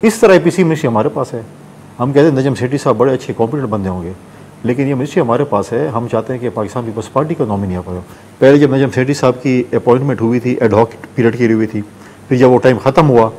इस तरह PC ministry हमारे पास है। हम कहते हैं नजम सेठी साहब बड़े अच्छे कॉम्पिटेंट बंदे होंगे, लेकिन ये मिनिस्ट्री हमारे पास है। हम चाहते हैं कि पाकिस्तान पीपल्स पार्टी का नॉमिनी आ पाए। पहले जब नजम सेठी साहब की अपॉइंटमेंट हुई थी, एडहॉक पीरियड की हुई थी, फिर जब वो टाइम ख़त्म हुआ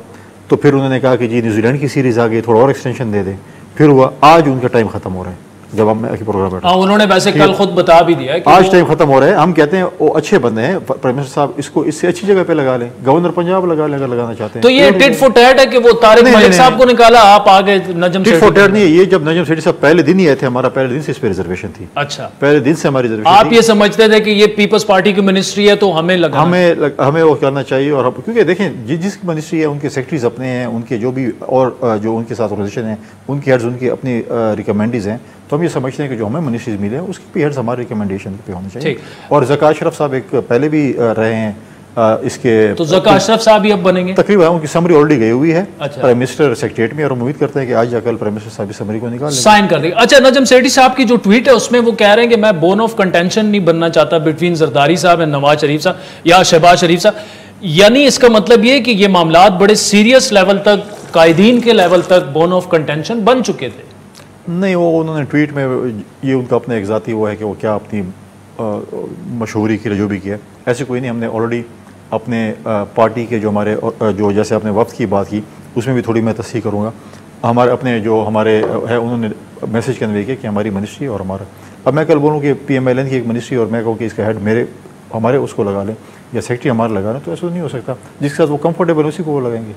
तो फिर उन्होंने कहा कि जी न्यूजीलैंड की सीरीज़ आ गई, थोड़ा और एक्सटेंशन दे दें। फिर हुआ, आज उनका टाइम ख़त्म हो रहा है। जब हम प्रोग्राम बैठा, उन्होंने वैसे कल खुद बता भी दिया है कि आज टाइम खत्म हो रहा है। हम कहते हैं वो अच्छे बंदे हैं, प्राइम मिनिस्टर साहब इसको इससे अच्छी जगह पे लगा लें, गवर्नर पंजाब लगा लें अगर लगाना चाहते हैं। तो ये टिट फॉर टैट है कि वो तारिक मलिक साहब को निकाला, आप आगे नजम टिट फॉर टैट नहीं है ये। जब नजम सेठी साहब पहले दिन ही आए थे, हमारा पहले दिन से इस पे रिजर्वेशन थी। अच्छा, पहले दिन से हमारी रिजर्वेशन। आप ये समझते थे कि ये पीपल्स पार्टी की मिनिस्ट्री है तो हमें लगा हमें वो करना चाहिए। और क्योंकि देखें जिसकी मिनिस्ट्री है उनके सेक्रेटरीज अपने हैं, उनके जो भी और जो उनके साथ ऑर्गेनाइजेशन है उनके हेड्स उनकी अपनी रिकमेंडीज हैं। तो हम ये समझते हैं कि जो हमें मिनिस्ट्रीज मिले हैं उसकी भी हेड्स हमारे रिकमेंडेशन पे होने चाहिए। और ज़का अशरफ साहब एक पहले भी रहे हैं इसके, तो ज़का अशरफ साहब ही अब बनेंगे तकरीबन। उनकी समरी ऑलरेडी गई हुई है अच्छा। मिनिस्टर सेक्रेटरीट में, और हम उम्मीद करते हैं कि आज या कल प्राइम मिनिस्टर साहब इस समरी को निकाल साइन कर देंगे। अच्छा, नजम सेठी साहब की जो ट्वीट है उसमें वो कह रहे हैं कि मैं बोन ऑफ कंटेंशन नहीं बनना चाहता बिटवीन जरदारी साहब एंड नवाज शरीफ साहब या शहबाज शरीफ साहब। यानी इसका मतलब ये कि ये मामलात बड़े सीरियस लेवल तक, कायदीन के लेवल तक बोन ऑफ कंटेंशन बन चुके थे। नहीं, वो उन्होंने ट्वीट में ये उनका अपना एक ज़ाती वो है कि वो क्या अपनी मशहूरी के लिए जो भी किया, ऐसे कोई नहीं। हमने ऑलरेडी अपने पार्टी के जो हमारे जो जैसे आपने वक्त की बात की उसमें भी थोड़ी मैं तस्दीक करूँगा। हमारे अपने जो हमारे है उन्होंने मैसेज कन्वे किया कि हमारी मिनिस्ट्री और हमारा, अब मैं कल बोलूँ कि PMLN की एक मिनिस्ट्री और मैं कहूँ कि इसका हेड हमारे उसको लगा लें या सेक्रेटरी हमारा लगा लें, तो ऐसा नहीं हो सकता। जिसके साथ वो कंफर्टेबल उसी को वो लगाएंगे।